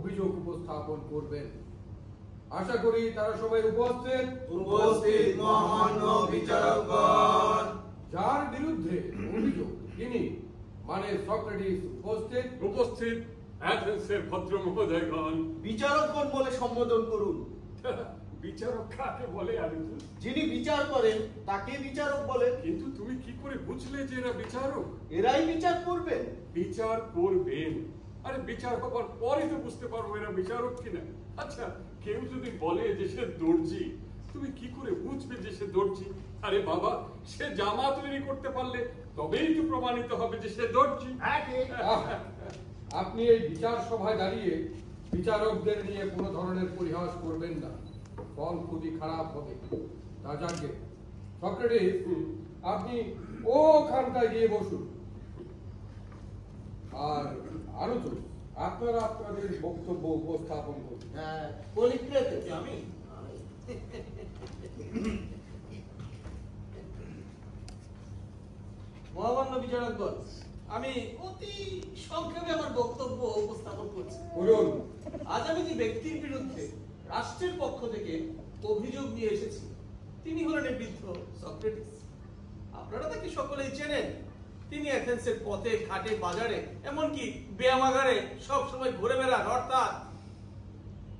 অভিযোগ উপস্থাপন করবেন। আশা করি তারা সবাই উপস্থিত। উপস্থিত মহামান্য বিচারকগণ। যার বিরুদ্ধে অভিযোগ তিনি মানে সক্রেটিস উপস্থিত। উপস্থিত অ্যাথেন্সের ভদ্র মহোদয়গণ। বিচারকগণ বলে সম্বোধন করুন। বিচারক কাকে বলে আরিস্টটল? যিনি বিচার করেন তাকে বিচারক বলেন। কিন্তু তুমি কি করে বুঝলে যে এরা বিচারক? এরাই বিচার করবেন। বিচার করবেন? আরে বিচার হবার পরে তো বুঝতে পারবো এরা বিচারক কিনা। আচ্ছা, কেউ যদি বলে যে সে দর্জি, তুমি কি করে বুঝবে যে সে দর্জি? আরে বাবা, সে জামা তৈরি করতে পারলে তবেই তো প্রমাণিত হবে যে সে দর্জি। আপনি এই বিচার সভায় দাঁড়িয়ে বিচারকদের নিয়ে কোনো ধরনের পরিহাস করবেন না, ফল খুবই খারাপ হবে। তা যাকে সক্রেটিস, আপনি ওখানটায় গিয়ে বসুন। আর আরো তো আপনারা আপনাদের বক্তব্য উপস্থাপন করুন। আমি মহামান্য বিচারকগণ, আমি অতি সংক্ষেপে আমার বক্তব্য উপস্থাপন করছি। আজ আমি যে ব্যক্তির বিরুদ্ধে রাষ্ট্রের পক্ষ থেকে অভিযোগ নিয়ে এসেছি তিনি হলেন এই বৃদ্ধ সক্রেটিস। আপনারা তাকে সকলেই চেনেন। তিনি অ্যাথেন্সের পথে ঘাটে বাজারে এমনকি ব্যায়ামাগারে সব সময় ঘুরে বেড়ান, অর্থাৎ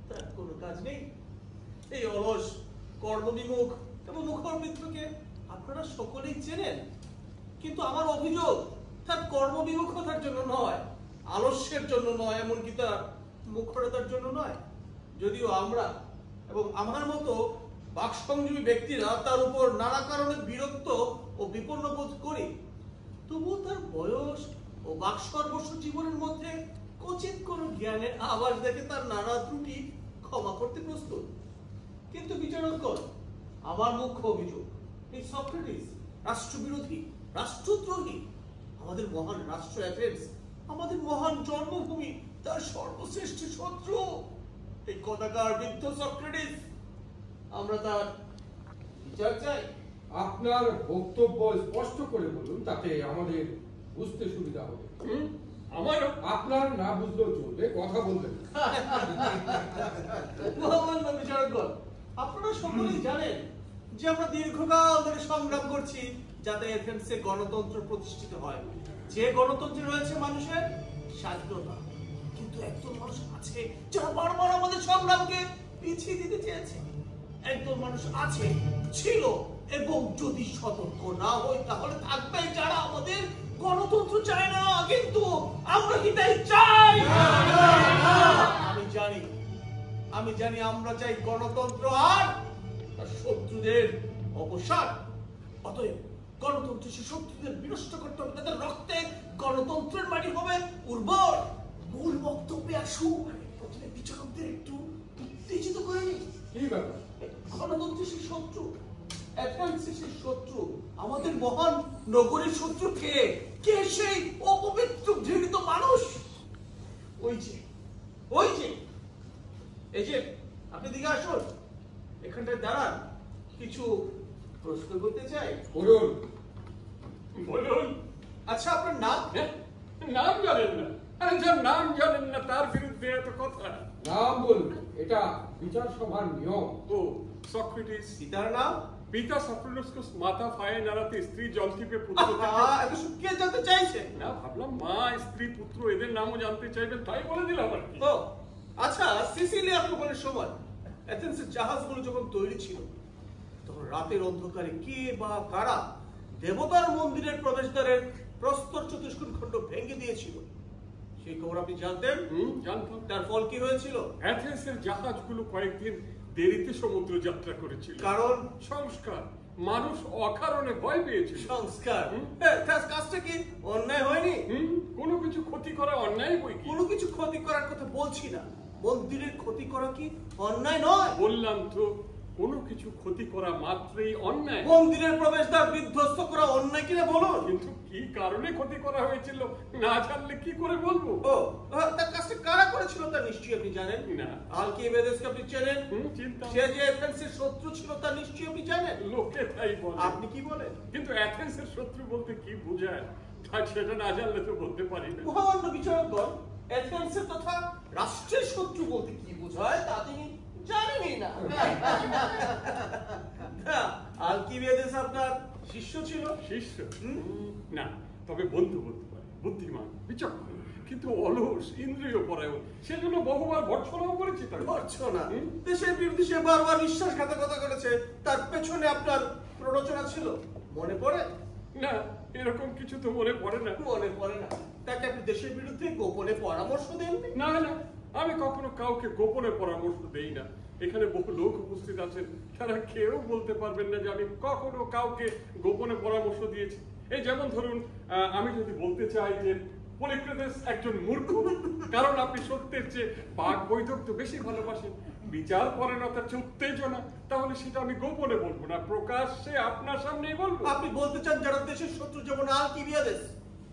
তার কোনো কাজ নেই। এই অলস কর্মবিমুখ এবং মুখরবৃদ্ধকে আপনারা সকলেই চেনেন। কিন্তু আমার অভিযোগ তার কর্মবিমুখতার জন্য নয়, আলস্যের জন্য নয়, এমনকি তার মুখরতার জন্য নয়। যদিও আমরা এবং আমার মতো বাকসংযমী ব্যক্তিরা তার উপর নানা কারণে বিরক্ত ও বিপন্ন বোধ করি, তবুও তার বয়স ও বাকসর্বস্ব জীবনের মধ্যে কচিত কোনো জ্ঞানের আভাস দেখে তার নানা ত্রুটি ক্ষমা করতে প্রস্তুত। কিন্তু বিচারকগণ, আমার মুখ্য অভিযোগ এই সক্রেটিস রাষ্ট্রবিরোধী, রাষ্ট্রদ্রোহী। আমাদের মহান রাষ্ট্র অ্যাথেন্স, আমাদের মহান জন্মভূমি, তার সর্বশ্রেষ্ঠ শত্রু এই কদাকার বৃদ্ধ সক্রেটিস। আমরা তার বিচার চাই। আপনার বক্তব্য স্পষ্ট করে বলুন, তাতে আমাদের বুঝতে সুবিধা হবে। আমারও আপনার না বুঝলেও চলবে, কথা বলবেন। মহামান্য বিচারকগণ, আপনারা সকলেই জানেন যে আমরা দীর্ঘকাল ধরে সংগ্রাম করছি যাতে এথেন্সে গণতন্ত্র প্রতিষ্ঠিত হয়। যে গণতন্ত্রে রয়েছে মানুষের স্বাধীনতা। কিন্তু একদল মানুষ আছে যারা বারবার আমাদের সংগ্রামকে পিছিয়ে দিতে চেয়েছে। একদল মানুষ আছে, ছিল এবং যদি সতর্ক না হই তাহলে থাকবে যারা আমাদের গণতন্ত্র চায় না। কিন্তু আমরা কি তাই চাই? আমি জানি আমরা চাই গণতন্ত্র আর তার শত্রুদের অবসান। অতএব গণতন্ত্র সে শত্রুদের বিনষ্ট করতে হবে, তাদের রক্তে গণতন্ত্রের মাটি হবে উর্বর। মূল বক্তব্যে আসু। প্রথমে বিচারকদের একটু উত্তেজিত করে নি। কি ব্যাপার? গণতন্ত্রের সেই শত্রু, অ্যাথেন্সের সেই শত্রু, আমাদের মহান নগরীর শত্রু কে? কে সেই অপবিত্র ঘৃণিত মানুষ? ওই যে এই যে আপনি দিকে আসুন, এখানটায় দাঁড়ান। কিছু প্রশ্ন করতে চাই। বলুন। বলুন। আচ্ছা, আপনার নাম? নাম জানেন না? আরে যার নাম জানেন না তার বিরুদ্ধে এত কথা। নাম বলুন, এটা বিচার সভার নিয়ম। ও সক্রেটিস। পিতার নাম? পিতা সক্রেটিস, মাতা ফায়ে নাড়াতে স্ত্রী জল টিপে পুত্র। এত সব কে জানতে চাইছে? না, ভাবলাম মা, স্ত্রী, পুত্র এদের নামও জানতে চাইবেন, তাই বলে দিলাম আর কি। তো আচ্ছা, সিসিলিয়া আক্রমণের সময় অ্যাথেন্সের জাহাজগুলো যখন তৈরি ছিল তখন রাতের অন্ধকারে কে বা কারা দেবতার মন্দিরের প্রবেশদ্বারের প্রস্তর চতুষ্কোণ খণ্ড ভেঙে দিয়েছিল? সেই খবর আপনি জানতেন? জানতাম। তার ফল কি হয়েছিল? অ্যাথেন্সের জাহাজগুলো কয়েকদিন দেরিতে সমুদ্র যাত্রা করেছিল। কারণ? সংস্কার। মানুষ অকারণে ভয় পেয়েছিল। সংস্কার? কাজটা কি অন্যায় হয়নি? কোনো কিছু ক্ষতি করা অন্যায় বই কি? কোনো কিছু ক্ষতি করার কথা বলছি না। মন্দিরের ক্ষতি করা কি অন্যায় নয়? বললাম তো, কোনো কিছু ক্ষতি করা মাত্রই অন্যায়। মন্দিরের প্রবেশদ্বার বিধ্বস্ত করা অন্যায় কিনা বলুন। কিন্তু কি কারণে ক্ষতি করা হয়েছিল না জানলে কি করে বলবো? তার কাজটা কারা করেছিল তা নিশ্চয়ই আপনি জানেন। না। আলকিমেদেসকে আপনি চেনেন? চিন্তা। সে যে অ্যাথেন্সের শত্রু ছিল তা নিশ্চয়ই আপনি জানেন। লোকে তাই বলে। আপনি কি বলেন? কিন্তু অ্যাথেন্সের শত্রু বলতে কি বোঝায় তা সেটা না জানলে তো বলতে পারি না। মহামান্য বিচারকগণ, এথেন্সের তথা রাষ্ট্রের শত্রু বলতে কি বোঝায় তা তিনি জানেনই না। আলকিবিয়াদেস আপনার শিষ্য ছিল? শিষ্য না, তবে বন্ধু বলতে পারে, বুদ্ধিমান, বিচক্ষণ, কিন্তু অলস, ইন্দ্রিয় পরায়ণ। সেজন্য বহুবার ভর্ৎসনাও করেছি তাকে। ভর্ৎসনা? দেশের বিরুদ্ধে সে বারবার বিশ্বাসঘাতকতা করেছে, তার পেছনে আপনার প্ররোচনা ছিল, মনে পড়ে? না, এরকম কিছু তো মনে পড়ে না। মনে পড়ে না? তাকে আপনি দেশের বিরুদ্ধে গোপনে পরামর্শ দেননি? না না, আমি কখনো কাউকে গোপনে পরামর্শ দেই না। এখানে বহু লোক উপস্থিত আছেন, তারা কেউ বলতে পারবেন না যে আমি কখনো কাউকে গোপনে পরামর্শ দিয়েছি। এই যেমন ধরুন, আমি যদি বলতে চাই যে পলিক্রেটেস একজন মূর্খ, কারণ আপনি সত্যের চেয়ে বাক বৈদগ্ধ্য বেশি ভালোবাসেন, বিচার পরায়ণতার চেয়ে উত্তেজনা, তাহলে সেটা আমি গোপনে বলবো না, প্রকাশ্যে আপনার সামনেই বলবো। আপনি বলতে চান যারা দেশের শত্রু যেমন আলকিবিয়াদেস,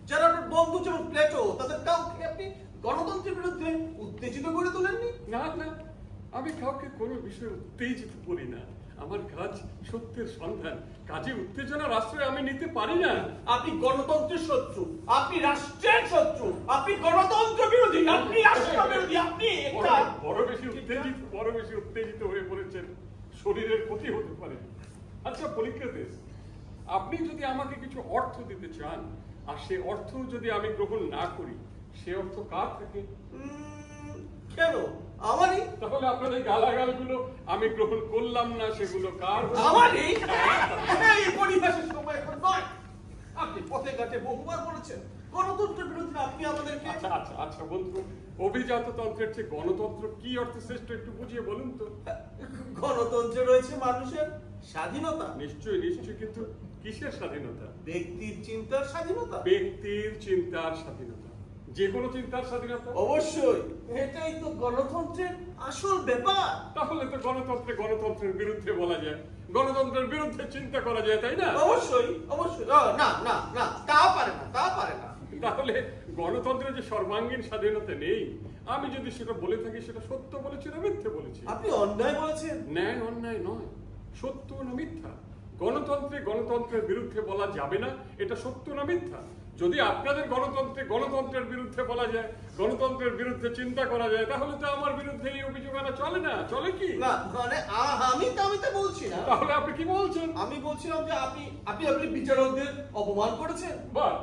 যারা আপনার বন্ধু যেমন প্লেটো, তাদের কাউকে আপনি গণতন্ত্রের বিরুদ্ধে উত্তেজিত করে তোলেননি? না না, আমি কাউকে কোনো বিষয়ে উত্তেজিত করি না। আমার কাজ সত্যের সন্ধান, কাজে উত্তেজনার আশ্রয় আমি নিতে পারি না। আপনি গণতন্ত্রের শত্রু, আপনি রাষ্ট্রের শত্রু, আপনি গণতন্ত্র বিরোধী, আপনি রাষ্ট্র বিরোধী, আপনি বড় বেশি উত্তেজিত হয়ে পড়েছেন, শরীরের ক্ষতি হতে পারে। আচ্ছা পলিক্রেটেস, আপনি যদি আমাকে কিছু অর্থ দিতে চান, আর সে অর্থ যদি আমি গ্রহণ না করি, সে অর্থ কার থাকে? কেন আমারই? তাহলে আপনার এই গালাগালগুলো আমি গ্রহণ করলাম না, সেগুলো কার? আমারই? এই পরিহাসের সময় এখন নয়। আপনি পথে ঘাটে বহুবার বলেছেন গণতন্ত্রের বিরুদ্ধে আপনি আমাদেরকে। আচ্ছা বন্ধু, অভিজাততন্ত্রের চেয়ে গণতন্ত্র কি অর্থে শ্রেষ্ঠ একটু বুঝিয়ে বলুন তো। গণতন্ত্রে রয়েছে মানুষের স্বাধীনতা। নিশ্চয়ই, কিন্তু কিসের স্বাধীনতা? ব্যক্তির চিন্তার স্বাধীনতা। ব্যক্তির চিন্তার স্বাধীনতা, যে কোনো চিন্তার স্বাধীনতা। অবশ্যই, এটাই তো গণতন্ত্রের আসল ব্যাপার। তাহলে তো গণতন্ত্রের বিরুদ্ধে বলা যায়, গণতন্ত্রের বিরুদ্ধে চিন্তা করা যায়, তাই না? অবশ্যই। না, তা পারে না। তাহলে গণতন্ত্রের যে সর্বাঙ্গীন স্বাধীনতা নেই, আমি যদি সেটা বলে থাকি, সেটা সত্য বলেছি না মিথ্যে বলেছি? আপনি অন্যায় বলেছেন। ন্যায় অন্যায় নয়, সত্য না মিথ্যা। গণতন্ত্রের বিরুদ্ধে বলা যাবে না, এটা সত্য না মিথ্যা। যদি আপনাদের গণতন্ত্রের বিরুদ্ধে বলা যায়, গণতন্ত্রের বিরুদ্ধে চিন্তা করা যায়, তাহলে তো আমার বিরুদ্ধে এই অভিযোগ আনা চলে না। চলে কি? না, মানে আমি তো বলছি না। তাহলে আপনি কি বলছেন? আমি বলছিলাম যে আপনি বিচারকদের অপমান করেছেন। বাহ,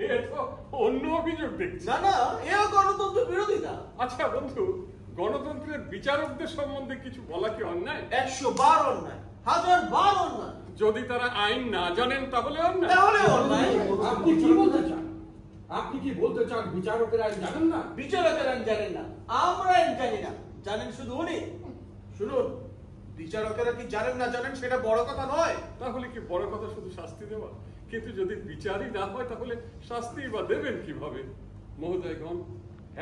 এ তো অন্য অভিযোগ দেখছি। না, এও গণতন্ত্র বিরোধিতা। আচ্ছা বন্ধু, গণতন্ত্রের বিচারকদের সম্বন্ধে কিছু বলা কি অন্যায়? 100 বার অন্যায়, 1000 বার অন্যায়। যদি তারা আইন না জানেন তাহলে অন্যায়। আপনি কি বলতে চান বিচারকের আইন জানেন না? বিচারকের আইন জানেন না, আমরা আইন জানি না, জানেন শুধু উনি। শুনুন, বিচারকেরা কি জানেন না জানেন সেটা বড় কথা নয়। তাহলে কি বড় কথা শুধু শাস্তি দেওয়া? কিন্তু যদি বিচারই না হয়, তাহলে শাস্তি বা দেবেন কিভাবে? মহোদয়গণ,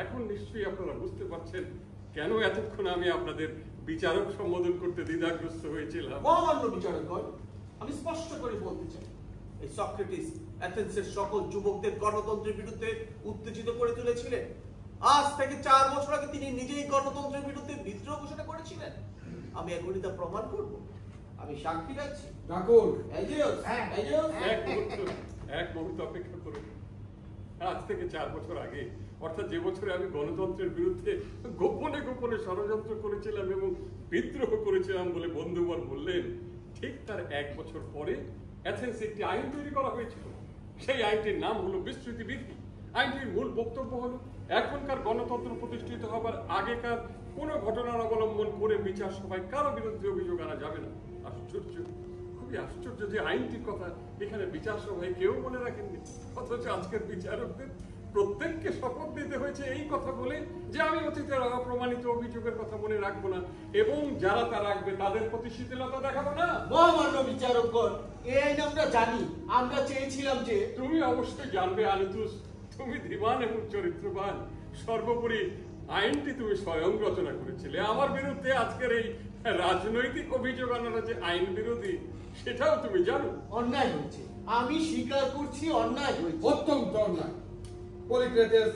এখন নিশ্চয়ই আপনারা বুঝতে পারছেন কেন এতক্ষণ আমি আপনাদের বিচারক সম্বোধন করতে দ্বিধাগ্রস্ত হয়েছিলাম। মহামান্য বিচারকগণ, আমি স্পষ্ট করে বলতে চাই, এই সক্রেটিস এথেন্সের সকল যুবকদের গণতন্ত্রের বিরুদ্ধে উত্তেজিত করে তুলেছিলেন। আজ থেকে 4 বছর আগে তিনি নিজেই গণতন্ত্রের বিরুদ্ধে বিদ্রোহ ঘোষণা করেছিলেন। আমি এখনই তা প্রমাণ করব। আমি সাক্ষী রাখছি। ডাকুন। এক মুহূর্ত অপেক্ষা করুন। আজ থেকে 4 বছর আগে, অর্থাৎ যে বছরে আমি গণতন্ত্রের বিরুদ্ধে গোপনে ষড়যন্ত্র করেছিলাম এবং বিদ্রোহ করেছিলাম বলে বন্ধুবর বললেন, ঠিক তার 1 বছর পরে এথেন্সে একটি আইন তৈরি করা হয়েছিল। সেই আইনটির নাম হলো বিস্তৃতি বিধি। আইনটির মূল বক্তব্য হলো, এখনকার গণতন্ত্র প্রতিষ্ঠিত হবার আগেকার কোনো ঘটনার অবলম্বন করে বিচার সভায় কারো বিরুদ্ধে অভিযোগ আনা যাবে না। আশ্চর্য, খুবই আশ্চর্য যে আইনটির কথা এখানে বিচার সভায় কেউ মনে রাখেননি, অথচ আজকের বিচারকদের প্রত্যেককে শপথ দিতে হয়েছে এই কথা বলে যে আমি অতীতের অপ্রমাণিত অভিযোগের কথা মনে রাখবো না, এবং যারা তা রাখবে তাদের প্রতি শিথিলতা দেখাবো না। মহামান্য বিচারকগণ, এই আইন আমরা জানি, আমরা চেয়েছিলাম যে। তুমি অবশ্যই জানবে আনুতুস, তুমি ধীমান এবং চরিত্রবান, সর্বোপরি আইনটি তুমি স্বয়ং রচনা করেছিলে। আমার বিরুদ্ধে আজকের এই রাজনৈতিক অভিযোগ আনার যে আইন বিরোধী, সেটাও তুমি জানো। অন্যায় হয়েছে, আমি স্বীকার করছি, অন্যায় হয়েছে, অত্যন্ত অন্যায়। পলিক্রেটেস,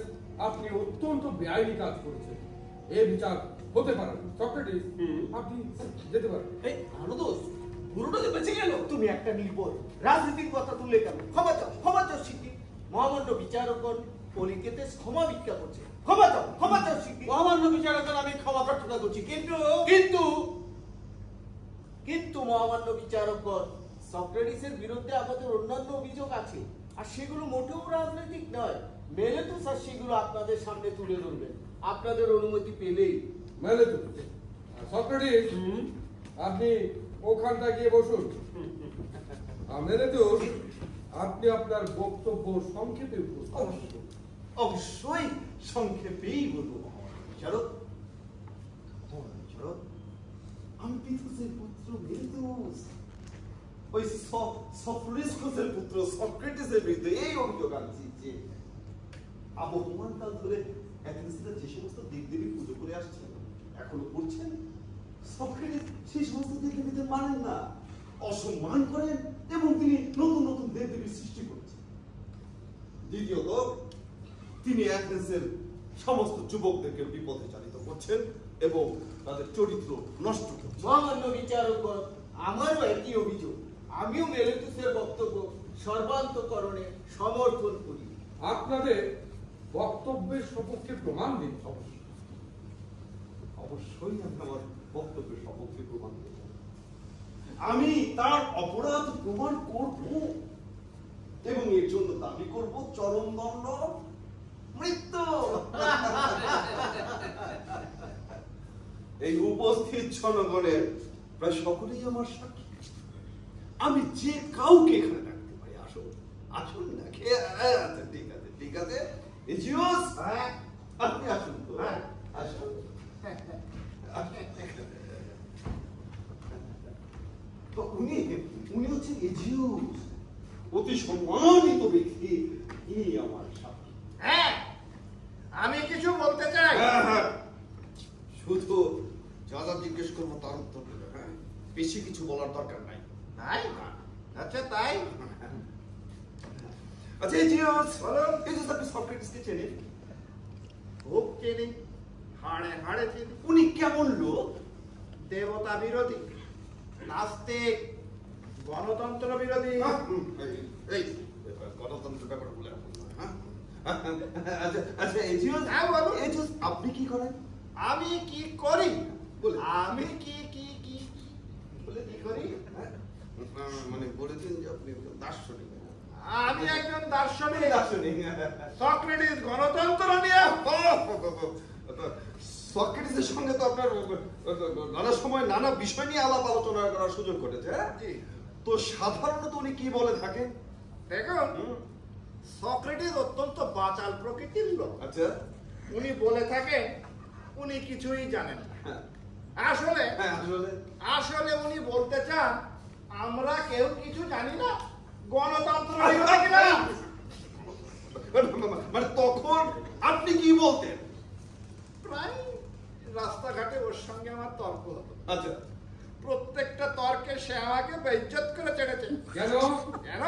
আপনি অত্যন্ত বেআইনি কাজ করেছেন। এই বিচার হতে পারে না। সক্রেটিস, আপনি যেতে পারেন। এই আনুদোষ, পুরোটাকে বেঁচে গেল। তুমি একটা নির্বোধ, রাজনীতির কথা তুললে কেন? ক্ষমা চাও শিক্ষিত। মহামান্য বিচারকগণ, পলিক্রেটেস ক্ষমা ভিক্ষা করছে। ক্ষমা চাও শিগগির। মহামান্য বিচারকের আমি ক্ষমা প্রার্থনা করছি, কিন্তু কিন্তু মহামান্য বিচারকগণ, সক্রেটিসের বিরুদ্ধে আমাদের অন্যান্য অভিযোগ আছে, আর সেগুলো মোটেও রাজনৈতিক নয়। মেলেতুস আর সেগুলো আপনাদের সামনে তুলে ধরবেন আপনাদের অনুমতি পেলেই। মেলেতুস, সক্রেটিস, আপনি ওখানটা গিয়ে বসুন। মেলেতুস, আপনি আপনার বক্তব্য সংক্ষেপে উপস্থাপন করুন। অবশ্যই সংক্ষেপেই বলবো বিচারক। আমি পিথুসের পুত্র মেলেতুস, ওই সফ্রিস্কুসের পুত্র সক্রেটিসের বিরুদ্ধে এই অভিযোগ আনছি যে আবহমান কাল ধরে অ্যাথেন্সিরা যে সমস্ত দেবদেবী পুজো করে আসছেন, এখনো করছেন, সক্রেটিস সেই সমস্ত দেবদেবীদের মানেন না, অসম্মান করেন এবং তিনি নতুন নতুন দেবদেবীর সৃষ্টি করছেন। দ্বিতীয়ত, তিনি অ্যাথেন্সের সমস্ত যুবকদেরকে বিপথে চালিত করছেন এবং তাদের চরিত্র নষ্ট করছেন। মহামান্য বিচারকগণ, আমারও একই অভিযোগ। আমিও মেলেতুসের বক্তব্য সর্বান্তকরণে সমর্থন করি। আপনাদের বক্তব্যের সপক্ষে প্রমাণ দিন। অবশ্যই আমি আমার বক্তব্যের সপক্ষে প্রমাণ দেব। আমি তার অপরাধ প্রমাণ করব এবং এর জন্য দাবি করব চরমদণ্ড, মৃত্যু। এই উপস্থিত জনগণের প্রায় সকলেই আমার সাক্ষী। আমি যে কাউকে এখানে ডাকতে পারি। আসুন আসুন না, আচ্ছা ঠিক আছে এজিওস, আপনি আসুন তো। আসুন। তো উনি হচ্ছেন এজিওস, অতি সম্মানিত ব্যক্তি। ইনি আমার সাক্ষী। হ্যাঁ, আমি কিছু বলতে চাই। শুধু যা যা জিজ্ঞেস করবো তার উত্তর দেবে। হ্যাঁ, বেশি কিছু বলার দরকার নাই। তাই? আচ্ছা তাই। আচ্ছা এজিওস, এজিওস, আপনি সক্রেটিসকে চেনেন? খুব চিনি, হাড়ে হাড়ে চিনি। উনি কেমন লোক? দেবতা বিরোধী, নাস্তিক, গণতন্ত্র বিরোধী। এই গণতন্ত্র ব্যাপার বলে রাখুন। হ্যাঁ, আচ্ছা এজিওস, হ্যাঁ বলুন। এজিওস, আপনি কি করেন? আমি কি করি? বলুন। আমি কি বলে কি করি? মানে বলেছেন যে আপনি দার্শনিক। আমি একজন দার্শনিক। দার্শনিক। সক্রেটিস গণতন্ত্র নিয়ে। সক্রেটিসের সঙ্গে তো আপনার নানা সময় নানা বিষয় নিয়ে আলাপ আলোচনা করার সুযোগ ঘটেছে। জি। তো সাধারণত উনি কি বলে থাকেন? দেখুন, সক্রেটিস অত্যন্ত বাচাল প্রকৃতির লোক। আচ্ছা। উনি বলে থাকেন উনি কিছুই জানেন না। আসলে আসলে উনি বলতে চান আমরা কেউ কিছু জানি না, গণতন্ত্র মানে তখন আপনি কি বলতেন? প্রায় রাস্তাঘাটে ওর সঙ্গে আমার তর্ক হতো। আচ্ছা। প্রত্যেকটা তর্কে সে আমাকে বেইজ্জত করে ছেড়েছে। কেন? কেন?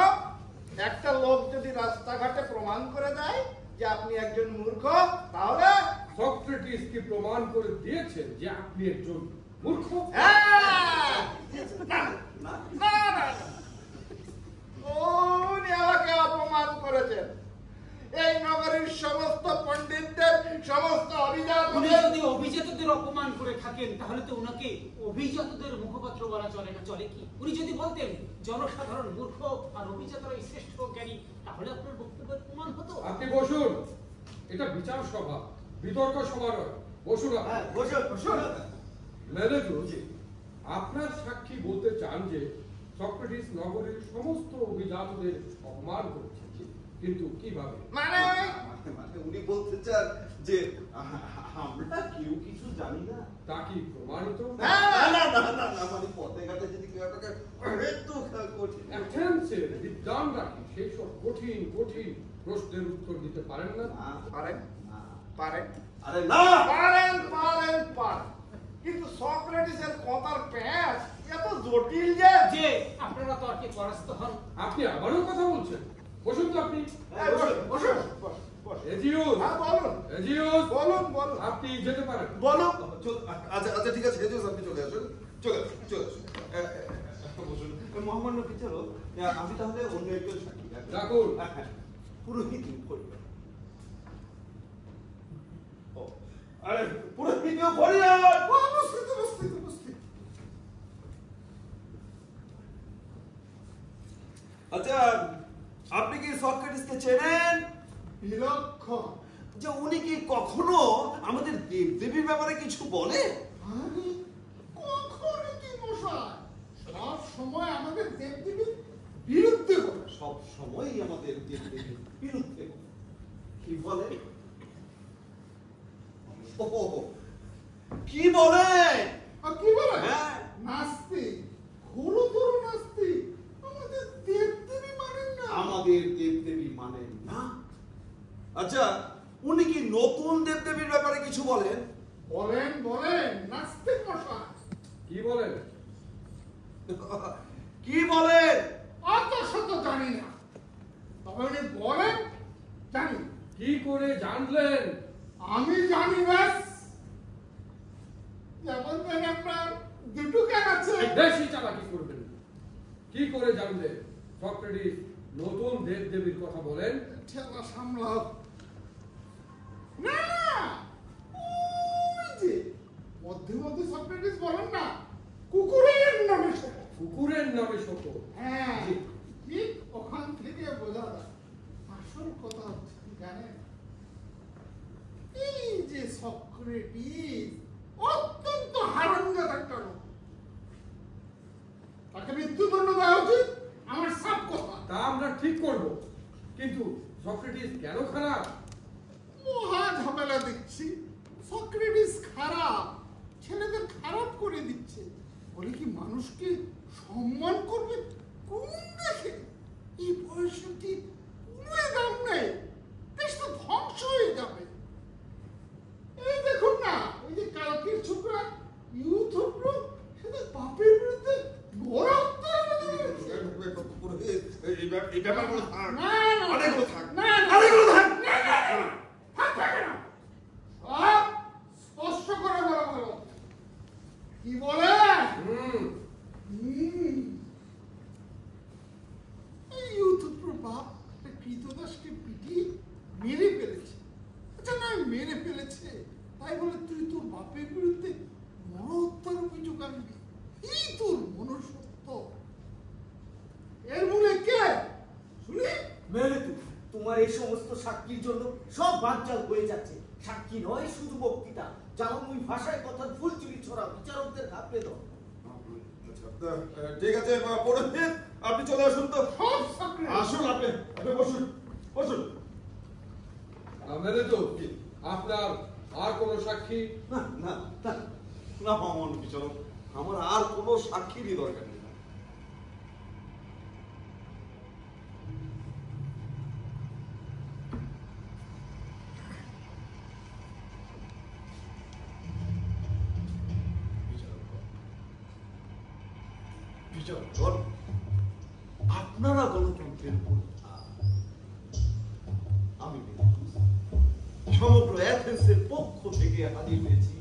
একটা লোক যদি রাস্তাঘাটে প্রমাণ করে দেয় যে আপনি একজন মূর্খ, তাহলে সক্রেটিস কি প্রমাণ করে দিয়েছেন যে আপনি একজন মূর্খ? উনি আমাকে অপমান করেছেন। এই নগরীর সমস্ত পণ্ডিতদের, সমস্ত উনি যদি অভিজাতদের অপমান করে থাকেন তাহলে তো উনাকে অভিজাতদের মুখপাত্র বলা চলে না। চলে কি? উনি যদি বলতেন জনসাধারণ মূর্খ আর অভিজাতরাই শ্রেষ্ঠ জ্ঞানী, তাহলে আপনার বক্তব্যের প্রমাণ হতো। আপনি বসুন, এটা বিচার সভা, বিতর্ক সভা নয়। বসুন। বসুন। মেলেতুস, আপনার সাক্ষী বলতে চান যে সক্রেটিস নগরের সমস্ত অভিজাতদের অপমান করেছে, কিন্তু কিভাবে? মানে উনি বলতে চান যে আমরা কেউ কিছু জানি না। তা কি প্রমাণিত? মানে পথে ঘাটে যদি কেউ কঠিন অ্যাথেন্সের বিদ্বানরা কি সেই সব কঠিন কঠিন প্রশ্নের উত্তর দিতে পারেন না? পারেন। আরে না, পারেন। কিন্তু সক্রেটিসের কথার প্যাঁচ এত জটিল যে আপনারা তর্কে পরাস্ত হন। আপনি আবারও কথা বলছেন? বসুন তো আপনি। বসুন। এজিওস, হ্যাঁ বলুন। এজিওস, বলুন। আপনি যেতে পারেন। বলুন। আচ্ছা ঠিক আছে এজিওস, আপনি চলে আসুন। বসুন। মহামান্য বিচারক, আমি তাহলে অন্য একজন সাক্ষী ডাকুন। পুরোহিত পরিবার। আরে পুরো ভিডিও ফরিয়াদ উপস্থিত। আচ্ছা, আপনি কি সক্রেটিসকে চেনেন? বিলক্ষণ। যে উনি কি কখনো আমাদের দেবদেবীর ব্যাপারে কিছু বলে? আরে কখনো কি মশাই, সব সময় আমাদের দেবদেবীর বিরুদ্ধে বলে। সব সময় আমাদের দেবদেবীর বিরুদ্ধে বলে। কি বলে? কি বলে? আর কি বলে? হ্যাঁ। নাস্তিক, ঘোরতর নাস্তিক, আমাদের দেবদেবী মানেন না। আমাদের দেবদেবী মানেন না। আচ্ছা, উনি কি নতুন দেবদেবীর ব্যাপারে কিছু বলেন? বলেন নাস্তিক মশাই। কি বলেন? কি বলেন? অত শত জানি না, তবে উনি বলেন জানি। কি করে জানলেন? আমি জানি ব্যাস। যেমন ধরেন আপনার দুটো কান আছে। বেশি চালাকি করবেন না। কি করে জানলেন সক্রেটিস নতুন দেবদেবীর কথা বলেন? ঠেলা সামলাও। না, ওই যে মধ্যে মধ্যে সক্রেটিস বলেন না, কুকুরের নামে শত। কুকুরের নামে শত। হ্যাঁ, ঠিক ওখান থেকে বোঝা যায় আসল কথা হচ্ছে কি জানেন? এই যে সক্রেটিস অত্যন্ত হারামজাদা একটা লোক, তাকে মৃত্যুদণ্ড দেওয়া উচিত, আমার সব কথা। তা আমরা ঠিক করব, কিন্তু সক্রেটিস কেন খারাপ? মহা ঝামেলা দেখছি। সক্রেটিস খারাপ, ছেলেদের খারাপ করে দিচ্ছে। বলে কি মানুষকে সম্মান করবে কোন দেখে? এই বয়সের কি কোনো দাম নেই, দেশ তো ধ্বংস হয়ে যাবে। এই দেখুন না, ওই যে কালকের ছোকরা ইউথ হলো, সেটা বাপের বিরুদ্ধে এই ব্যাপারগুলো থাক। না, অনেকগুলো থাক। না, অনেকগুলো থাক। স্পষ্ট করে বলা ভালো। কি বলে? বাপ কৃতদাসকে পিটিয়ে মেরে ফেলেছে। আচ্ছা না, মেরে ফেলেছে তাই বলে তুই তোর বাপের বিরুদ্ধে গণহত্যার অভিযোগ আনবি? এই তোর মনুষ্যত্ব। এর মূলে কে শুনি? মেরে তোমার এই সমস্ত সাক্ষীর জন্য সব বানচাল হয়ে যাচ্ছে। সাক্ষী নয়, শুধু বক্তৃতা। জানামুই ভাষায় কথা ভুল চুরি ছড়া, বিচারকদের ঘাপড়ে দাও। ঠিক আছে পুরোহিত, আপনি চলে আসুন তো। আসুন, আপনি বসুন বসুন। মেরে তো আপনার আর কোনো সাক্ষী? না না না না মহামান্য বিচারক, আমার আর কোনো সাক্ষীরই দরকার নেই। আপনারা গণতন্ত্রের আমি সমগ্র অ্যাথেন্সের পক্ষ থেকে হাজির হয়েছি।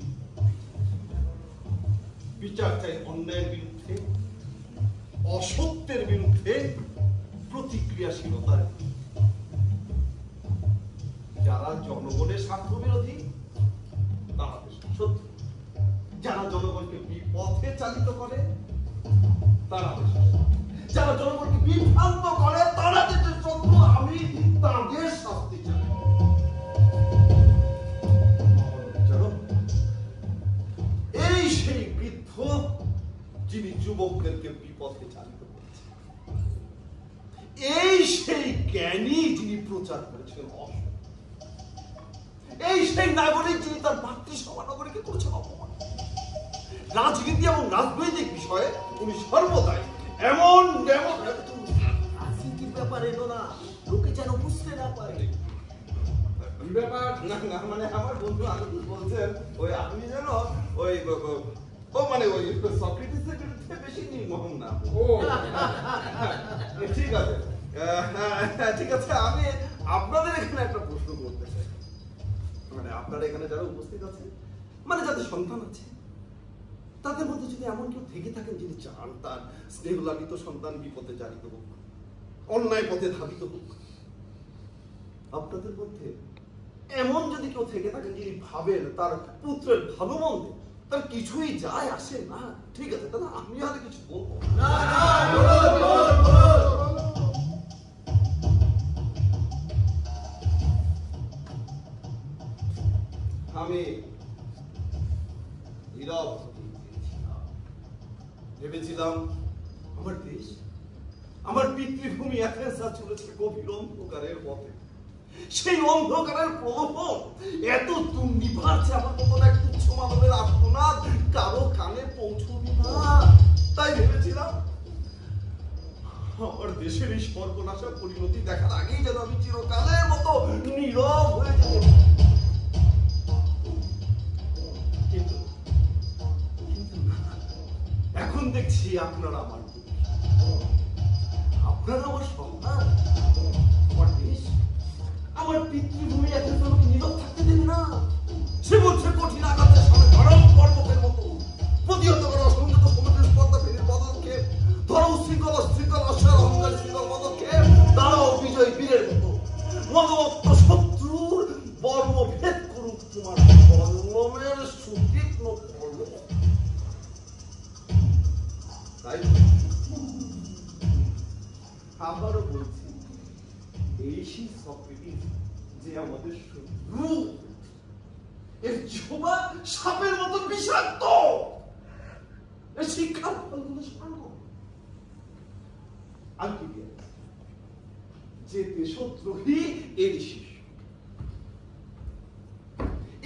বিচার চাই অন্যায়ের বিরুদ্ধে, অসত্যের বিরুদ্ধে প্রতিক্রিয়াশীলতার। যারা জনগণের স্বার্থ বিরোধী তারা শত্রু, যারা জনগণকে বিপথে চালিত করে তারা যারা জনগণকে বিভ্রান্ত করে তারা দেশের শত্রু। আমি তাদের শাস্তি চাই। এই সেই বৃদ্ধ যিনি যুবকদেরকে বিপথে চালিত করেছেন, এই সেই জ্ঞানী যিনি প্রচার করেছেন অসত্য, এই সেই নাগরিক যিনি তার মাতৃসভা নগরীকে করেছেন অপমান। রাজনীতি এবং রাজনৈতিক বিষয়ে উনি সর্বদাই এমন রাজনীতির ব্যাপারে এলো না, লোকে যেন বুঝতে না পারে। কি ব্যাপার? না না, মানে আমার বন্ধু আনন্দ বলছেন ওই আপনি যেন ওই মানে ওই সক্রেটিসের বিরুদ্ধে বেশি নির্মম না। ও ঠিক আছে, ঠিক আছে, আমি আপনাদের এখানে একটা প্রশ্ন করতে চাই। মানে আপনারা এখানে যারা উপস্থিত আছেন, মানে যাদের সন্তান আছে, তাদের মধ্যে যদি এমন কেউ থেকে থাকেন যিনি চান তার স্নেহলালিত সন্তান বিপথে চালিত হোক, অন্যায় পথে ধাবিত হোক, আপনাদের মধ্যে এমন যদি কেউ থেকে থাকেন যিনি ভাবেন তার পুত্রের ভালো মন্দ তার কিছুই যায় আসে না, ঠিক আছে দাদা, আমি আর কিছু বলবো না। আমি নীরব ভেবেছিলাম আমার দেশ, আমার পিতৃভূমি অ্যাথেন্স চলেছে গভীর অন্ধকারের পথে। সেই অন্ধকারের প্রলোভন এত নিভার যে আমার মতন এক তুচ্ছ মানবের আত্মনাদ কারো কানে পৌঁছবে না। তাই ভেবেছিলাম আমার দেশের এই সর্বনাশা পরিণতি দেখার আগেই যেন আমি চিরকালের মতো নীরব হয়ে যাব। কিন্তু এখন দেখছি আপনারা আমার সন্তান, আমার দেশ, আমার পিতৃভূমি এখন আমাকে নীরব থাকতে দেবে না। সে বলছে কঠিন আঘাতের সামনে নরম পর্বতের মতো প্রতিহত করা অসংযত সমুদ্রের পদ্মা ফেরির পদক্ষেপ, ধরো উশৃঙ্খল অশৃঙ্খল অশ্বার অহংকার শৃঙ্খল পদক্ষেপ, দাঁড়াও বিজয় বীরের মতো মদমত্ত শত্রুর বর্মভেদ করুক তোমার কলমের সুতীক্ষ্ণ কলম। তাই আবারও বলছি, এই সেই সক্রেটিস যে আমাদের শত্রু, এর জোবা সাপের মতো বিষাক্ত, এর শিক্ষার ফলগুলো শোনো। আলকিবিয়াস যে দেশদ্রোহী এরই শিষ্য,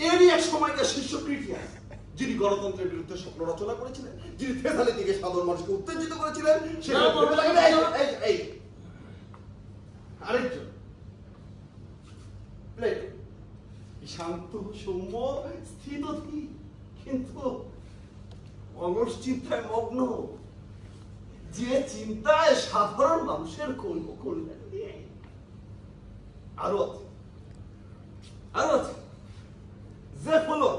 এরই এক সময়কার শিষ্য ক্রিটিয়াস, যিনি গণতন্ত্রের বিরুদ্ধে স্বপ্ন রচনা করেছিলেন, যিনি থেসালিকে সাধারণ মানুষকে উত্তেজিত করেছিলেন। আরেকজন প্লেটো, শান্ত সৌম্য স্থিতধী কিন্তু অলস চিন্তায় মগ্ন, যে চিন্তায় সাধারণ মানুষের কল্যাণ নিয়ে। আরো আছে জেফলন,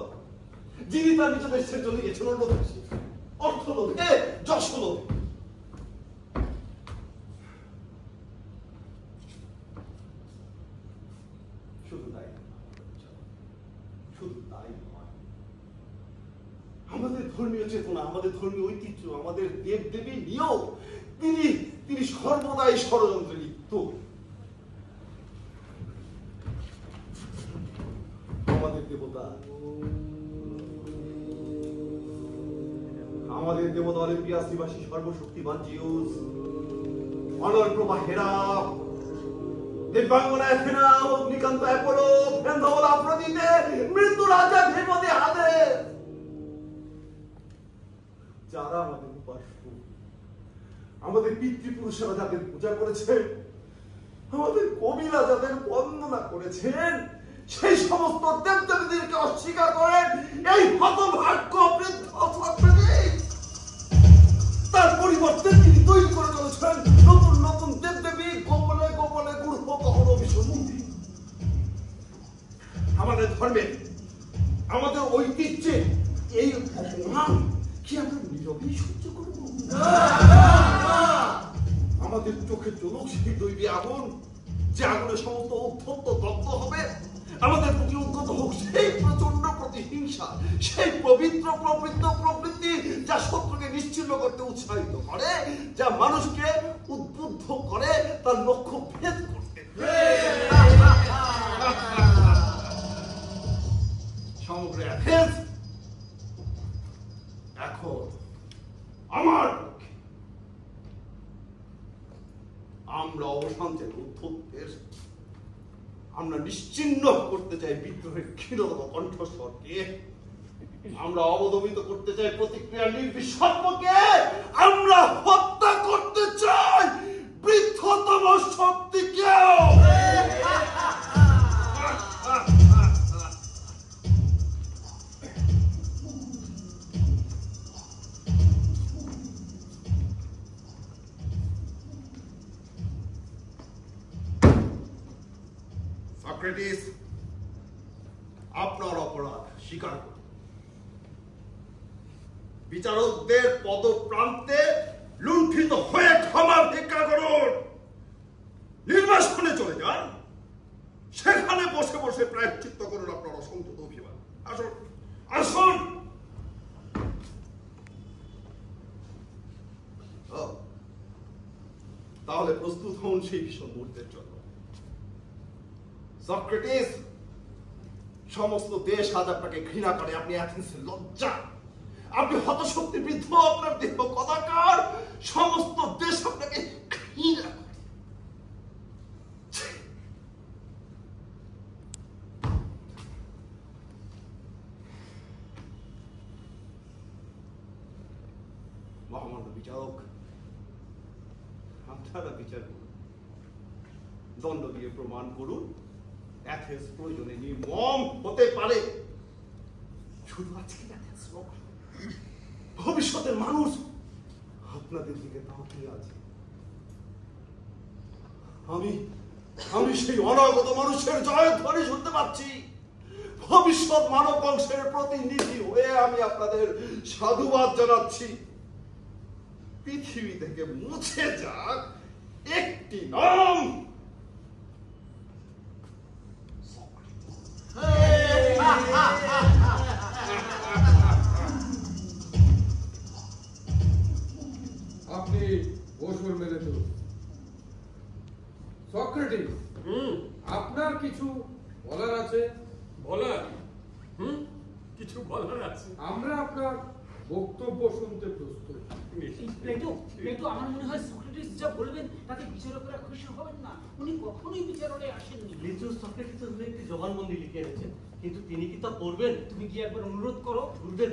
যিনি তার নিজ দেশে চলে গেছিল অর্থ লোভে, যশ লোভে। শুধু তাই নয়, আমাদের ধর্মীয় চেতনা, আমাদের ধর্মীয় ঐতিহ্য, আমাদের দেব দেবী নিয়োগ, তিনি সর্বদাই ষড়যন্ত্রে লিপ্ত। আমাদের দেবতা অলিম্পিয়াস নিবাসী সর্বশক্তিমান জিউস, অনল প্রভা হেরা, দিব্যাঙ্গনা অ্যাথেনা, অগ্নিকান্ত অ্যাপোলো, ফেন্দল আফ্রোদিতে, মৃত্যু রাজা ধীমতি হাদেস, যারা আমাদের উপাস্য, আমাদের পিতৃপুরুষেরা যাদের পূজা করেছেন, আমাদের কবিরা যাদের বন্দনা করেছেন, সেই সমস্ত দেবদেবীদেরকে অস্বীকার করেন এই হতভাগ্য বৃদ্ধ সক্রেটিস। তার পরিবর্তে তিনি তৈরি করে চলেছেন নতুন নতুন দেবদেবী, গোপনে গোপনে গূঢ় কখনো অভিসন্ধি। আমাদের ধর্মে, আমাদের ঐতিহ্যে এই অপমান কি আমরা নীরবেই সহ্য করব? আমাদের চোখে জ্বলুক সেই দৈবী আগুন, যে আগুনের সমস্ত উদ্ধত্ত দগ্ধ হবে। আমাদের প্রতি উদ্গত হোক সেই প্রচন্ড প্রতিহিংসা, সেই পবিত্র প্রবৃত্তি যা শত্রুকে নিশ্চিহ্ন করতে উৎসাহিত করে, যা মানুষকে উদ্বুদ্ধ করে তার লক্ষ্য ভেদ করতে। সমগ্র অ্যাথেন্স এখন আমার পক্ষে। আমরা অবসান চাই উদ্ধত্তের, আমরা নিশ্চিহ্ন করতে চাই বিদ্রোহের ক্ষীণতম কণ্ঠস্বরকে, আমরা অবদমিত করতে চাই প্রতিক্রিয়া নির্বিসর্পকে, আমরা হত্যা করতে চাই বৃদ্ধতম শক্তিকেও। সক্রেটিস, আপনার অপরাধ স্বীকার করুন। বিচারকদের পদপ্রান্তে লুণ্ঠিত হয়ে ক্ষমা ভিক্ষা করুন। নির্বাসনে চলে যান, সেখানে বসে বসে প্রায়শ্চিত্ত তাহলে প্রস্তুত হন সেই ভীষণ মুহূর্তের জন্য। সক্রেটিস, সমস্ত দেশ আজ আপনাকে ঘৃণা করে। আপনি অ্যাথেন্সের লজ্জা, আপনি হতশক্তি বৃদ্ধ, আপনার দেহ কদাকার, সমস্ত দেশ আপনাকে ঘৃণা করে। মহামান্য বিচারক, আপনারা বিচার করুন, দণ্ড দিয়ে প্রমাণ করুন অ্যাথেন্স প্রয়োজনে নির্মম হতে পারে। শুধু আজকে অ্যাথেন্স নয়, ভবিষ্যতের মানুষ আপনাদের দিকে তাকিয়ে আছে। আমি সেই অনাগত মানুষের জয়ধ্বনি শুনতে পাচ্ছি। ভবিষ্যৎ মানব বংশের প্রতিনিধি হয়ে আমি আপনাদের সাধুবাদ জানাচ্ছি। পৃথিবী থেকে মুছে যাক একটি নাম, আপনি বসুন মেলেতুস। সক্রেটিস, আপনার কিছু বলার আছে? বলার কিছু বলার আছে? আমরা আপনার বক্তব্য শুনতে প্রস্তুত। প্লেটো, আমার মনে হয় সক্রেটিস যা বলবেন তাতে বিচারকরা খুশি হবেন না। উনি কখনোই বিচারণে আসেননি। লিচু সক্রেটিসের হয়ে একটি জবানবন্দি লিখে এনেছেন, কিন্তু তিনি কি তা পড়বেন? তুমি কি একবার অনুরোধ করো। গুরুদেব,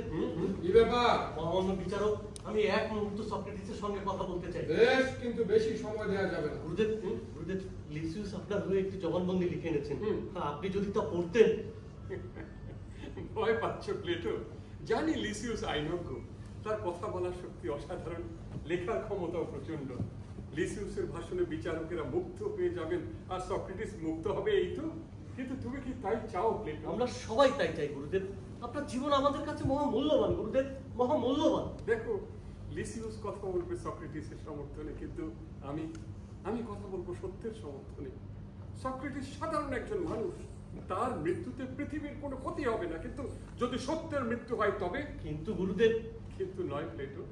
কি ব্যাপার? মহামান্য বিচারক, আমি এক মুহূর্ত সক্রেটিসের সঙ্গে কথা বলতে চাই। বেশ, কিন্তু বেশি সময় দেওয়া যাবে না। গুরুদেব, লিসিউস আপনার হয়ে একটি জবানবন্দি লিখে এনেছেন, আপনি যদি তা পড়তেন। ভয় পাচ্ছ প্লেটো? জানি লিসিউস আইনজ্ঞ, তার কথা বলার শক্তি অসাধারণ, লেখার ক্ষমতাও প্রচন্ড। লিসিউসের ভাষণে বিচারকেরা মুগ্ধ হয়ে যাবেন আর সক্রেটিস মুক্ত হবে, এই তো। কিন্তু তুমি কি তাই চাও প্লেটো? আমরা সবাই তাই চাই গুরুদেব। আপনার জীবন আমাদের কাছে মহামূল্যবান গুরুদেব, মহামূল্যবান। দেখো, লিসিউস কথা বলবে সক্রেটিসের সমর্থনে, কিন্তু আমি কথা বলবো সত্যের সমর্থনে। সক্রেটিস সাধারণ একজন মানুষ, তার মৃত্যুতে পৃথিবীর কোনো ক্ষতি হবে না, কিন্তু যদি সত্যের মৃত্যু হয় তবে। কিন্তু গুরুদেব, কিন্তু নয় প্লেটো,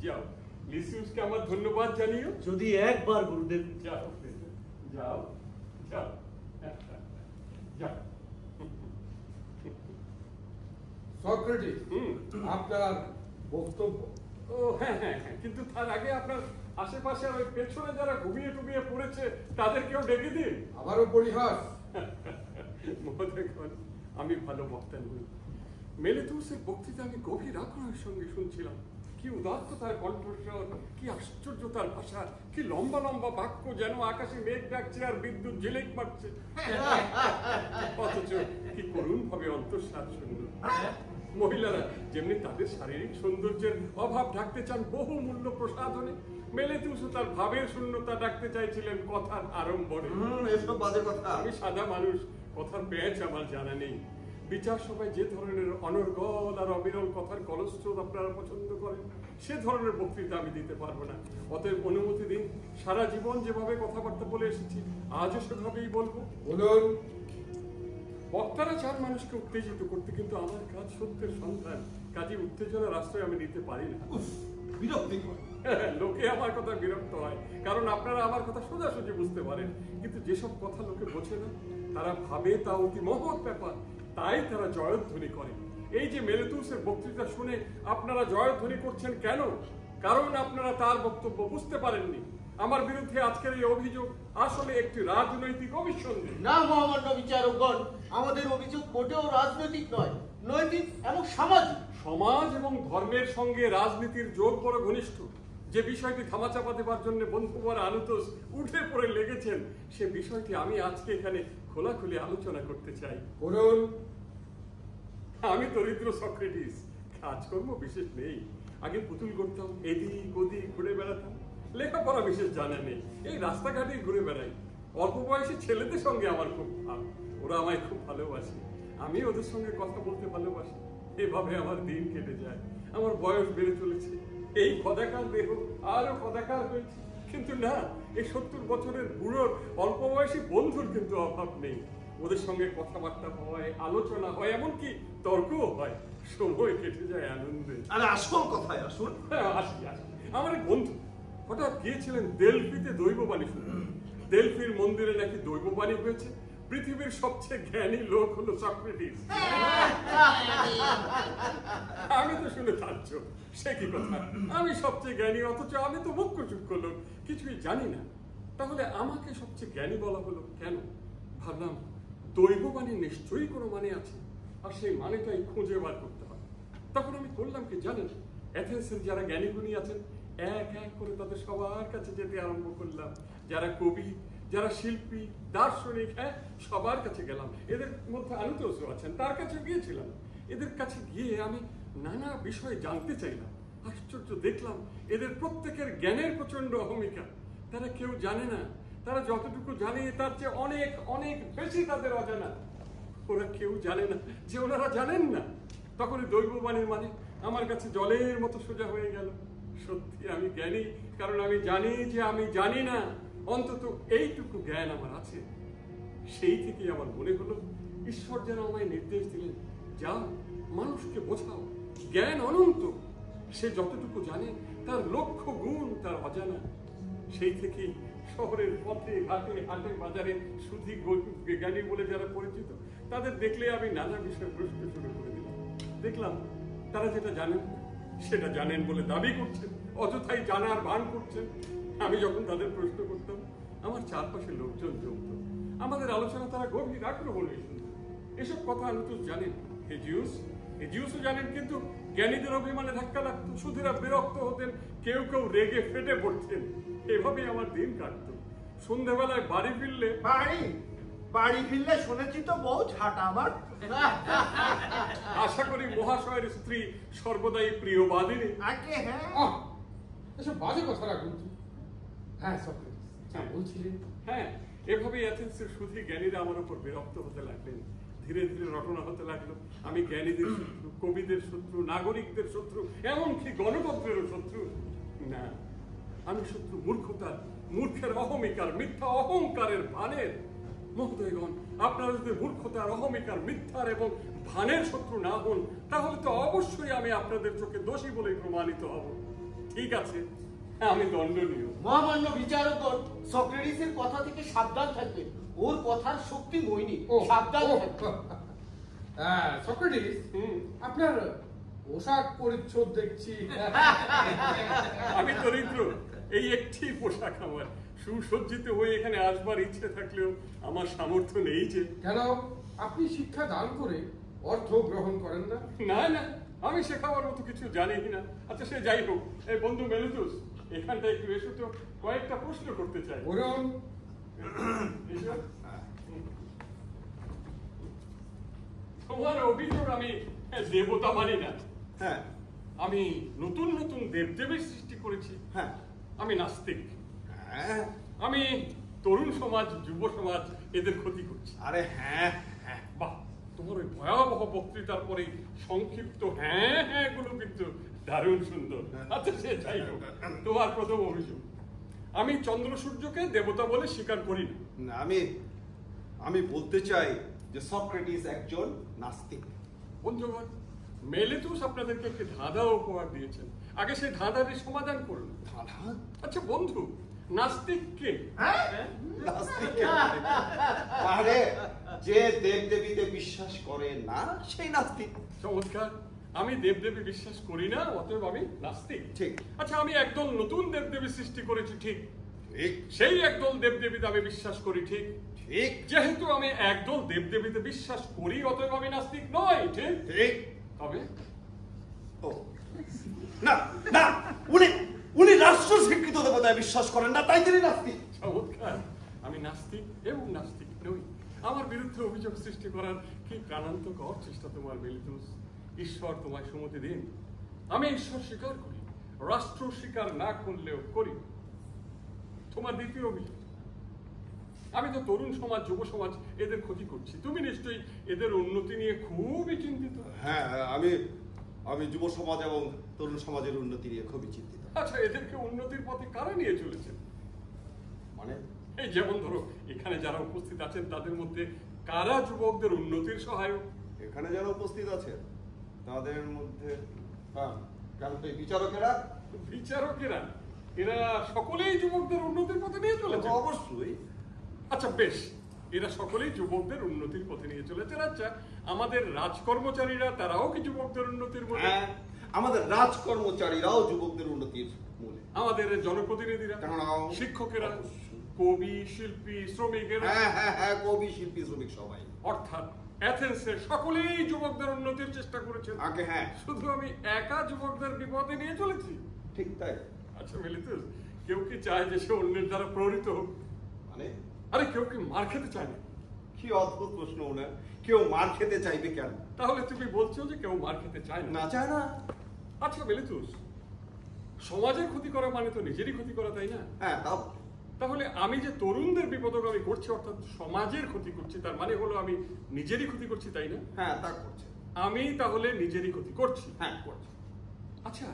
যাও লিসিউসকে আমার ধন্যবাদ জানিও। যদি একবার গুরুদেব। যাও প্লেটো, যাও যাও যাও। সক্রেটিস, আপনার বক্তব্য। ও হ্যাঁ, কিন্তু তার আগে আপনার আশেপাশে ওই পেছনে যারা ঘুমিয়ে পড়েছে তাদেরকেও ডেকে দিন। আবারও পরিহাস। মহোদয়গণ, আমি ভালো বক্তা নই। মেলেতুসের বক্তৃতা আমি গভীর আগ্রহের সঙ্গে শুনছিলাম। কি উদাত্ত তার কণ্ঠস্বর, কি আশ্চর্য তার ভাষা, কি লম্বা লম্বা বাক্য, যেন আকাশে মেঘ ডাকছে আর বিদ্যুৎ ঝিলিক মারছে। অথচ কি করুণ ভাবে অন্তঃসার শূন্য। মহিলারা যেমনি তাদের শারীরিক সৌন্দর্যের অভাব ঢাকতে চান বহু মূল্য প্রসাধনে, মেলেতুসও তার ভাবের শূন্যতা ডাকতে চাইছিলেন কথার আড়ম্বরে। এসব বাজে কথা। আমি সাদা মানুষ, কথার প্যাঁচ আমার জানা নেই। বিচার সভায় যে ধরনের অনর্গল আর অবিরল কথার কলস্রোত আপনারা পছন্দ করেন, সে ধরনের বক্তৃতা আমি দিতে পারবো না। অতএব অনুমতি দিন, সারা জীবন যেভাবে কথাবার্তা বলে এসেছি আজও সেভাবেই বলবো। বলুন। বক্তারা চান মানুষকে উত্তেজিত করতে, কিন্তু আমার কাজ সত্যের সন্ধান, কাজে উত্তেজনার আশ্রয় আমি নিতে পারি না। বিরক্তিকর। লোকে আমার কথা বিরক্ত হয়, কারণ আপনারা আমার কথা সোজাসুজি বুঝতে পারেন, কিন্তু যেসব কথা লোকে বোঝে না, তারা ভাবে তা অতি মহৎ ব্যাপার, তাই তারা জয়ধ্বনি করে। এই যে মেলেতুসের বক্তৃতা শুনে আপনারা জয়ধ্বনি করছেন কেন? কারণ আপনারা তার বক্তব্য বুঝতে পারেননি। আমার বিরুদ্ধে আজকের এই অভিযোগ আসলে একটি রাজনৈতিক অভিসন্ধি। না মহামান্য বিচারকগণ, আমাদের অভিযোগ মোটেও রাজনৈতিক নয়, নৈতিক এবং সামাজিক। সমাজ এবং ধর্মের সঙ্গে রাজনীতির যোগ বড় ঘনিষ্ঠ। যে বিষয়টি ধামাচাপা দেবার জন্য বন্ধুবর আনুতোষ উঠে পড়ে লেগেছেন, সে বিষয়টি আমি আজকে এখানে খোলাখুলি আলোচনা করতে চাই। বলুন। আমি দরিদ্র সক্রেটিস, কাজকর্ম বিশেষ নেই। আগে পুতুল করতাম, এদিক ওদিক ঘুরে বেড়াতাম, লেখাপড়া বিশেষ জানা নেই, এই রাস্তাঘাটে ঘুরে বেড়াই। অল্প বয়সী ছেলেদের সঙ্গে আমার খুব ভাব, ওরা আমায় খুব ভালোবাসে, আমি ওদের সঙ্গে কথা বলতে ভালোবাসি। এভাবে আমার দিন কেটে যায়। আমার বয়স বেড়ে চলেছে, এই কদাকার দেহ আরো কদাকার হয়েছে। কিন্তু না, এই 70 বছরের বুড়োর অল্প বয়সী বন্ধুর কিন্তু অভাব নেই। ওদের সঙ্গে কথাবার্তা হয়, আলোচনা হয়, এমনকি তর্কও হয়। সময় কেটে যায় আনন্দে। আরে আসল কথায় আসুন। আসি। আমার এক বন্ধু হঠাৎ গিয়েছিলেন দেলফিতে দৈববাণী শুনতে। দেলফির মন্দিরে নাকি দৈববাণী হয়েছে পৃথিবীর সবচেয়ে জ্ঞানী লোক হলো সক্রেটিস। আমি তো শুনে তাজ্জব, সে কি কথা, আমি সবচেয়ে জ্ঞানী অথচ আমি তো মুখ্য সূক্ষ্ম লোক, কিছুই জানি না। তাহলে আমাকে সবচেয়ে জ্ঞানী বলা হলো কেন? ভাবলাম দৈববাণী নিশ্চয়ই কোনো মানে আছে, আর সেই মানেটাই খুঁজে বার করতে হবে। তখন আমি করলাম কি জানেন, এথেন্সের যারা জ্ঞানী গুণী আছেন এক এক করে তাদের সবার কাছে যেতে আরম্ভ করলাম। যারা কবি, যারা শিল্পী, দার্শনিক, হ্যাঁ সবার কাছে গেলাম। এদের মধ্যে আনুতোষও আছেন, তার কাছে গিয়েছিলাম। এদের কাছে গিয়ে আমি নানা বিষয় জানতে চাইলাম। আশ্চর্য দেখলাম এদের প্রত্যেকের জ্ঞানের প্রচন্ড অহমিকা। তারা কেউ জানে না, তারা যতটুকু জানে তার চেয়ে অনেক অনেক বেশি তাদের অজানা। ওরা কেউ জানে না যে ওনারা জানেন না। তখন দৈববাণীর মানে আমার কাছে জলের মতো সোজা হয়ে গেল। সত্যি আমি জ্ঞানী, কারণ আমি জানি যে আমি জানি না, অন্তত এইটুকু জ্ঞান আমার আছে। সেই থেকেই আমার মনে হলো ঈশ্বর যেন আমায় নির্দেশ দিলেন, যাও মানুষকে বোঝাও জ্ঞান অনন্ত, সে যতটুকু জানে তার লক্ষ গুণ তার অজানা। সেই থেকেই শহরের পথে ঘাটে হাটে বাজারে শুধু জ্ঞানী বলে যারা পরিচিত তাদের দেখলে আমি নানা বিষয়ে প্রশ্ন শুরু করে দিলাম। দেখলাম তারা যেটা জানেন সেটা জানেন বলে দাবি করছেন, অযথাই জানার ভান করছেন। আমি যখন তাদের প্রশ্ন করতাম আমার চারপাশে লোকজন জমত, আমাদের আলোচনা তারা গভীর আগ্রহ বলে শুনত। এসব কথা আনুতোষ জানেন, হেজিউসও জানেন, কিন্তু জ্ঞানীদের অভিমানে ধাক্কা লাগতো, সুধীরা বিরক্ত হতেন, কেউ কেউ রেগে ফেটে পড়তেন। এভাবেই আমার দিন কাটত। সন্ধ্যাবেলায় বাড়ি ফিরলে শুনেছি তো বউ ঝাঁটা আবার। আশা করি মহাশয়ের স্ত্রী সর্বদাই প্রিয়বাদিনী। আগে হ্যাঁ, এসব বাজে কথা রাখুন। হ্যাঁ সক্রেটিস বলছিলেন। হ্যাঁ, এভাবেই এথেন্সের সুধী জ্ঞানীরা আমার উপর বিরক্ত হতে লাগলেন। ধীরে ধীরে রটনা হতে লাগলো আমি জ্ঞানীদের শত্রু, কবিদের শত্রু, নাগরিকদের শত্রু, এমনকি গণতন্ত্রেরও শত্রু। না, আমি শত্রু মূর্খতার, মূর্খের অহমিকার, মিথ্যা অহংকারের ভানের। মহোদয়গণ, আপনারা যদি মূর্খতার, অহমিকার, মিথ্যার এবং ভানের শত্রু না হন, তাহলে তো অবশ্যই আমি আপনাদের চোখে দোষী বলেই প্রমাণিত হব। ঠিক আছে, আমি দণ্ডনীয়। মহামান্য বিচারকগণ, সক্রেটিসের কথা থেকে সাবধান থাকবেন, ওর কথার শক্তি মইনি, সাবধান থাকবেন। হ্যাঁ সক্রেটিস, আপনার পোশাক পরিচ্ছদ দেখছি। আমি দরিদ্র, এই একটি পোশাক আমার। সুসজ্জিত হয়ে এখানে আসবার ইচ্ছে থাকলেও আমার সামর্থ্য নেই। যে কেন আপনি শিক্ষা দান করে অর্থ গ্রহণ করেন না? না না, আমি শেখাবার মতো কিছু জানি না। আচ্ছা সে যাই হোক, এই বন্ধু মেলিতুস, এখানটা একটু এসো তো, কয়েকটা প্রশ্ন করতে চাই। বলুন। তোমার অভিযোগ আমি দেবতা মানি না। হ্যাঁ, আমি নতুন নতুন দেবদেবীর সৃষ্টি করেছি। হ্যাঁ, আমি নাস্তিক। হ্যাঁ, আমি তরুণ সমাজ, যুব সমাজ এদের ক্ষতি করছি। আরে হ্যাঁ, হ্যাঁ, বাহ, তোমার ওই ভয়াবহ বক্তৃতার পরে সংক্ষিপ্ত হ্যাঁ হ্যাঁ গুলো কিন্তু দারুণ সুন্দর। আচ্ছা সে যাই হোক, তোমার প্রথম অভিযোগ, আমি চন্দ্র সূর্যকে দেবতা বলে স্বীকার করি না। আমি বলতে চাই যে সক্রেটিস একজন নাস্তিক। বন্ধুগণ, মেলিতুস আপনাদেরকে একটি ধাঁধা উপহার দিয়েছেন, আগে সেই ধাঁধার সমাধান করুন। ধাঁধা? আচ্ছা বন্ধু, নাস্তিক কে? নাস্তিক কে? আরে যে দেবদেবীতে বিশ্বাস করে না সেই নাস্তিক। চমৎকার, আমি দেবদেবী বিশ্বাস করি না, অতএব আমি নাস্তিক। ঠিক। আচ্ছা, আমি একদল নতুন দেবদেবী সৃষ্টি করেছি, ঠিক? ঠিক। সেই একদল দেবদেবীতে আমি বিশ্বাস করি, ঠিক? ঠিক। যেহেতু আমি একদল দেবদেবীতে বিশ্বাস করি, অতএব আমি নাস্তিক নই, ঠিক? ঠিক। তবে ও না না, উনি রাষ্ট্র স্বীকৃত দেবতায় বিশ্বাস করেন না, তাই তিনি নাস্তিক। চমৎকার, আমি নাস্তিক এবং নাস্তিক নই। আমার বিরুদ্ধে অভিযোগ সৃষ্টি করার কি প্রাণান্তকর চেষ্টা তোমার, মেলিতুস। ঈশ্বর তোমায় সম্মতি দিন। আমি ঈশ্বর স্বীকার করি, রাষ্ট্র স্বীকার না করলেও করি। তোমার দ্বিতীয় অভিযোগ, আমি তো তরুণ সমাজ, যুব সমাজ এদের ক্ষতি করছি। তুমি নিশ্চয়ই এদের উন্নতি নিয়ে খুবই চিন্তিত। হ্যাঁ, আমি যুব সমাজ এবং তরুণ সমাজের উন্নতি নিয়ে খুবই চিন্তিত। আচ্ছা, এদেরকে উন্নতির পথে কারা নিয়ে চলেছেন? মানে এই যেমন ধরো, এখানে যারা উপস্থিত আছেন তাদের মধ্যে কারা যুবকদের উন্নতির সহায়ক? এখানে যারা উপস্থিত আছে তাদের মধ্যে বিচারকেরা। বিচারকেরা? এরা সকলেই যুবকদের উন্নতির পথে নিয়ে চলেছে? অবশ্যই। আচ্ছা বেশ, এরা সকলেই যুবকদের উন্নতির পথে নিয়ে চলেছে। আচ্ছা, আমাদের রাজকর্মচারীরা তারাও কি যুবকদের উন্নতির মূলে? হ্যাঁ, আমাদের রাজকর্মচারীরাও যুবকদের উন্নতির মূলে। আমাদের জনপ্রতিনিধিরা, তারাও। শিক্ষকেরা, অবশ্যই। কবি, শিল্পী, শ্রমিকেরা, হ্যাঁ, কবি, শিল্পী, শ্রমিক সবাই। অর্থাৎ অ্যাথেন্সের সকলেই যুবকদের উন্নতির চেষ্টা করেছেন। আগে হ্যাঁ, শুধু আমি একা যুবকদের বিপদে নিয়ে চলেছি? ঠিক তাই। আচ্ছা মিলিতুস, কেউ কি চায় যে সে অন্যের দ্বারা প্রহরিত হোক? মানে আরে কেউ কি মার খেতে চায় না? কি অদ্ভুত প্রশ্ন ওনার। কেউ মার খেতে চাইবে কেন? তাহলে তুমি বলছো যে কেউ মার খেতে চায় না? না, চায় না। আচ্ছা মিলিতুস, সমাজের ক্ষতি করা মানে তো নিজেরই ক্ষতি করা, তাই না? হ্যাঁ, তাও তাহলে আমি যে তরুণদের বিপদগামী করছি, অর্থাৎ সমাজের ক্ষতি করছি, তার মানে হলো আমি নিজেরই ক্ষতি করছি, তাই না? হ্যাঁ, তা করছে। আমি তাহলে নিজেরই ক্ষতি করছি। হ্যাঁ, করছে। আচ্ছা,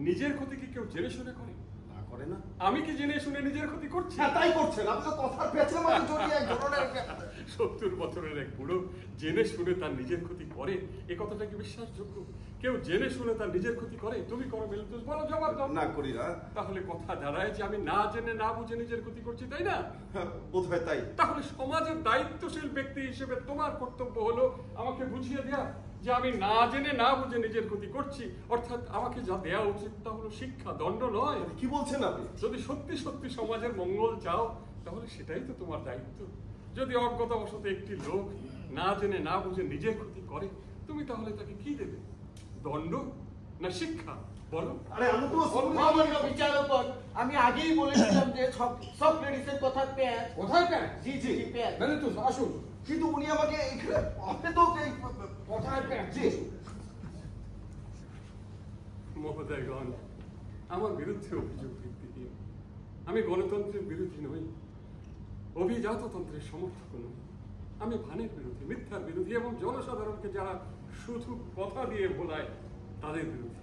নিজের ক্ষতি কি কেউ জেনে শুনে করে? না, করে না। আমি কি জেনে শুনে নিজের ক্ষতি করছি? হ্যাঁ, তাই করছেন। আপনি তো কথার পেছনে মাঝে জড়িয়ে এক ধরনের 70 বছরের এক বুড়ো জেনে শুনে তার নিজের ক্ষতি করে, এ কথাটা কি বিশ্বাসযোগ্য? কেউ জেনে শুনে তার নিজের ক্ষতি করে? তুমি করো মিলিতুস, বলো, জবাব দাও। না, করি না। তাহলে কথা দাঁড়ায় যে আমি না জেনে না বুঝে নিজের ক্ষতি করছি, তাই না? বোধ হয় তাই। তাহলে সমাজের দায়িত্বশীল ব্যক্তি হিসেবে তোমার কর্তব্য হলো আমাকে বুঝিয়ে দেয়া যে আমি না জেনে না বুঝে নিজের ক্ষতি করছি। অর্থাৎ আমাকে যা দেয়া উচিত তা হলো শিক্ষা, দণ্ড নয়। কি বলছেন আপনি? যদি সত্যি সত্যি সমাজের মঙ্গল চাও তাহলে সেটাই তো তোমার দায়িত্ব। যদি অজ্ঞতাবশত একটি লোক না জেনে না বুঝে নিজের ক্ষতি করে, তুমি তাহলে তাকে কি দেবে? দণ্ড না শিক্ষা? বলো। আরে আমি তো মহামান্য বিচারকগণ, আমি আগেই বলেছিলাম যে সক্রেটিসের কথা প্যাঁচ। কোথায় প্যান্ট? জি, প্যাঁচ। মিলিতুস আসুন। কিন্তু উনি আমাকে এখানে আপনি তো কোথায় প্যান্ট? জি। মহোদয়গণ, আমার বিরুদ্ধে অভিযোগ ভিত্তিহীন। আমি গণতন্ত্রের বিরোধী নই, অভিজাততন্ত্রের সমর্থক নই। আমি ভানের বিরোধী, মিথ্যার বিরোধী এবং জনসাধারণকে যারা শুধু কথা দিয়ে ভোলায় তাদের বিরোধী।